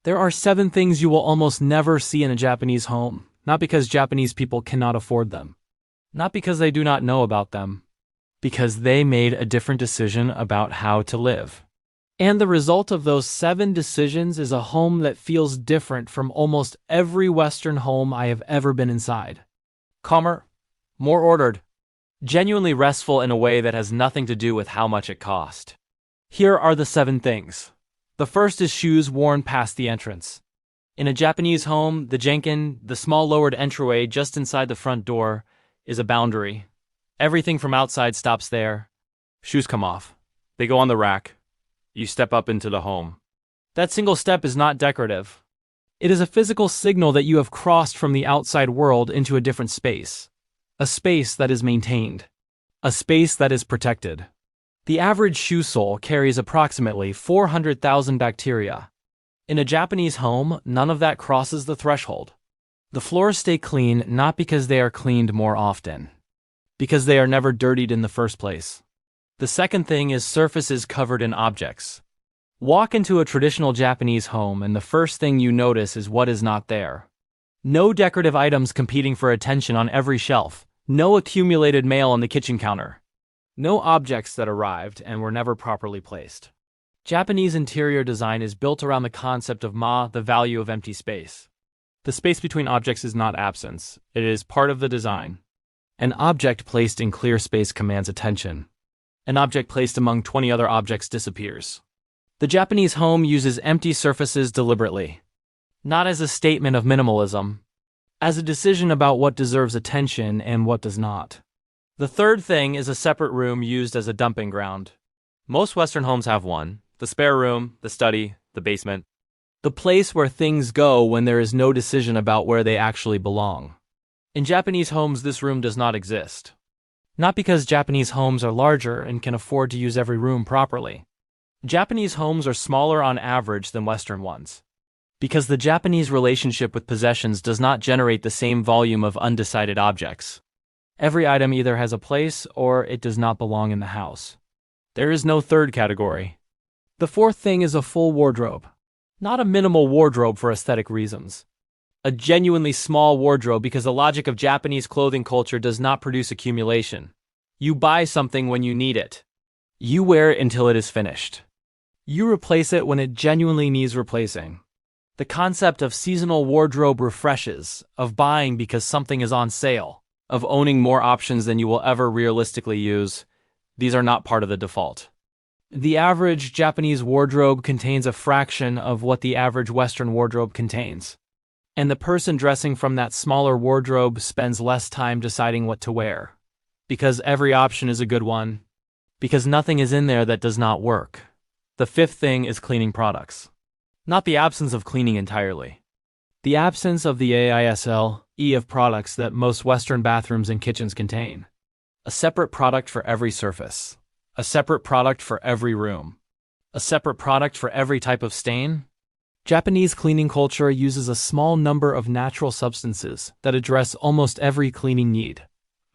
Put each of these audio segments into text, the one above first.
There are 7 things you will almost never see in a Japanese home, not because Japanese people cannot afford them, not because they do not know about them, because they made a different decision about how to live. And the result of those 7 decisions is a home that feels different from almost every Western home I have ever been inside. Calmer, more ordered, genuinely restful in a way that has nothing to do with how much it cost. Here are the 7 things. The first is shoes worn past the entrance. In a Japanese home, the jenkin, the small lowered entryway just inside the front door, is a boundary. Everything from outside stops there. Shoes come off. They go on the rack. You step up into the home. That single step is not decorative. It is a physical signal that you have crossed from the outside world into a different space. A space that is maintained. A space that is protected. The average shoe sole carries approximately 400,000 bacteria. In a Japanese home, none of that crosses the threshold. The floors stay clean not because they are cleaned more often, because they are never dirtied in the first place. The second thing is surfaces covered in objects. Walk into a traditional Japanese home and the first thing you notice is what is not there. No decorative items competing for attention on every shelf. No accumulated mail on the kitchen counter. No objects that arrived and were never properly placed. Japanese interior design is built around the concept of the value of empty space. The space between objects is not absence, it is part of the design. An object placed in clear space commands attention. An object placed among 20 other objects disappears. The Japanese home uses empty surfaces deliberately, not as a statement of minimalism, as a decision about what deserves attention and what does not. The third thing is a separate room used as a dumping ground. Most Western homes have one: the spare room, the study, the basement. The place where things go when there is no decision about where they actually belong. In Japanese homes, this room does not exist. Not because Japanese homes are larger and can afford to use every room properly. Japanese homes are smaller on average than Western ones. Because the Japanese relationship with possessions does not generate the same volume of undecided objects. Every item either has a place or it does not belong in the house. There is no third category. The fourth thing is a full wardrobe. Not a minimal wardrobe for aesthetic reasons. A genuinely small wardrobe because the logic of Japanese clothing culture does not produce accumulation. You buy something when you need it. You wear it until it is finished. You replace it when it genuinely needs replacing. The concept of seasonal wardrobe refreshes, of buying because something is on sale, of owning more options than you will ever realistically use. These are not part of the default. The average Japanese wardrobe contains a fraction of what the average Western wardrobe contains. And the person dressing from that smaller wardrobe spends less time deciding what to wear. Because every option is a good one. Because nothing is in there that does not work. The fifth thing is cleaning products. Not the absence of cleaning entirely. The absence of the AISLE of products that most Western bathrooms and kitchens contain. A separate product for every surface. A separate product for every room. A separate product for every type of stain. Japanese cleaning culture uses a small number of natural substances that address almost every cleaning need.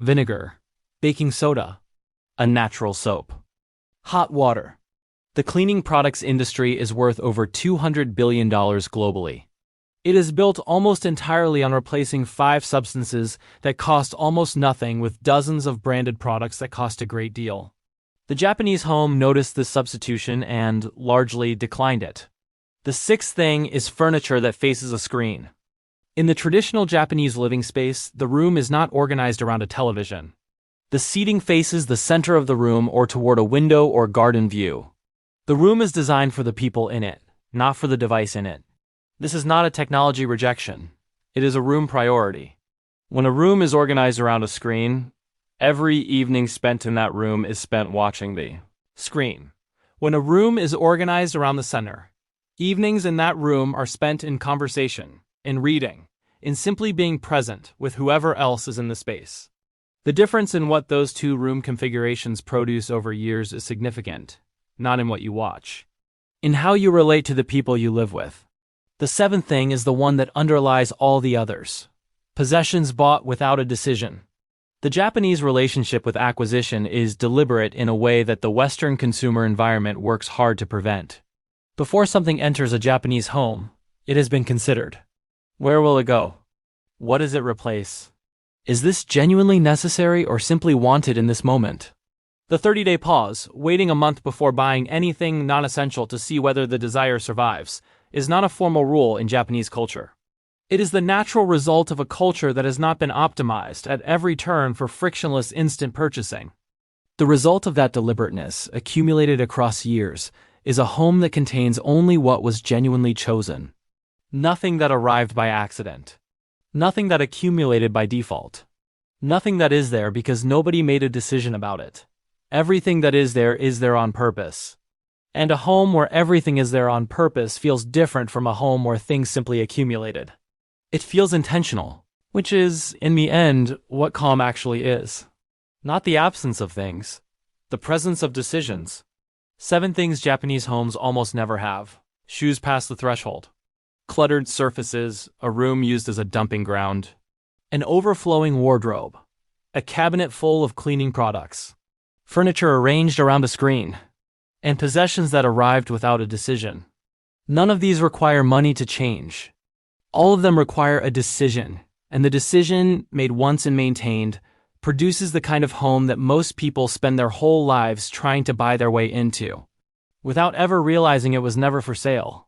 Vinegar, baking soda, a natural soap, hot water. The cleaning products industry is worth over $200 billion globally. It is built almost entirely on replacing 5 substances that cost almost nothing with dozens of branded products that cost a great deal. The Japanese home noticed this substitution and largely declined it. The sixth thing is furniture that faces a screen. In the traditional Japanese living space, the room is not organized around a television. The seating faces the center of the room or toward a window or garden view. The room is designed for the people in it, not for the device in it. This is not a technology rejection. It is a room priority. When a room is organized around a screen, every evening spent in that room is spent watching the screen. When a room is organized around the center, evenings in that room are spent in conversation, in reading, in simply being present with whoever else is in the space. The difference in what those 2 room configurations produce over years is significant, not in what you watch. In how you relate to the people you live with. The seventh thing is the one that underlies all the others. Possessions bought without a decision. The Japanese relationship with acquisition is deliberate in a way that the Western consumer environment works hard to prevent. Before something enters a Japanese home, It has been considered. Where will it go? What does it replace? Is this genuinely necessary or simply wanted in this moment? The 30-day pause, waiting a month before buying anything non-essential to see whether the desire survives, is not a formal rule in Japanese culture. It is the natural result of a culture that has not been optimized at every turn for frictionless instant purchasing. The result of that deliberateness, accumulated across years, is a home that contains only what was genuinely chosen. Nothing that arrived by accident. Nothing that accumulated by default. Nothing that is there because nobody made a decision about it. Everything that is there on purpose. And a home where everything is there on purpose feels different from a home where things simply accumulated. It feels intentional, which is, in the end, what calm actually is. Not the absence of things, the presence of decisions. 7 things Japanese homes almost never have. Shoes past the threshold. Cluttered surfaces, a room used as a dumping ground. An overflowing wardrobe. A cabinet full of cleaning products. Furniture arranged around a screen. And possessions that arrived without a decision. None of these require money to change. All of them require a decision, and the decision, made once and maintained, produces the kind of home that most people spend their whole lives trying to buy their way into, without ever realizing it was never for sale.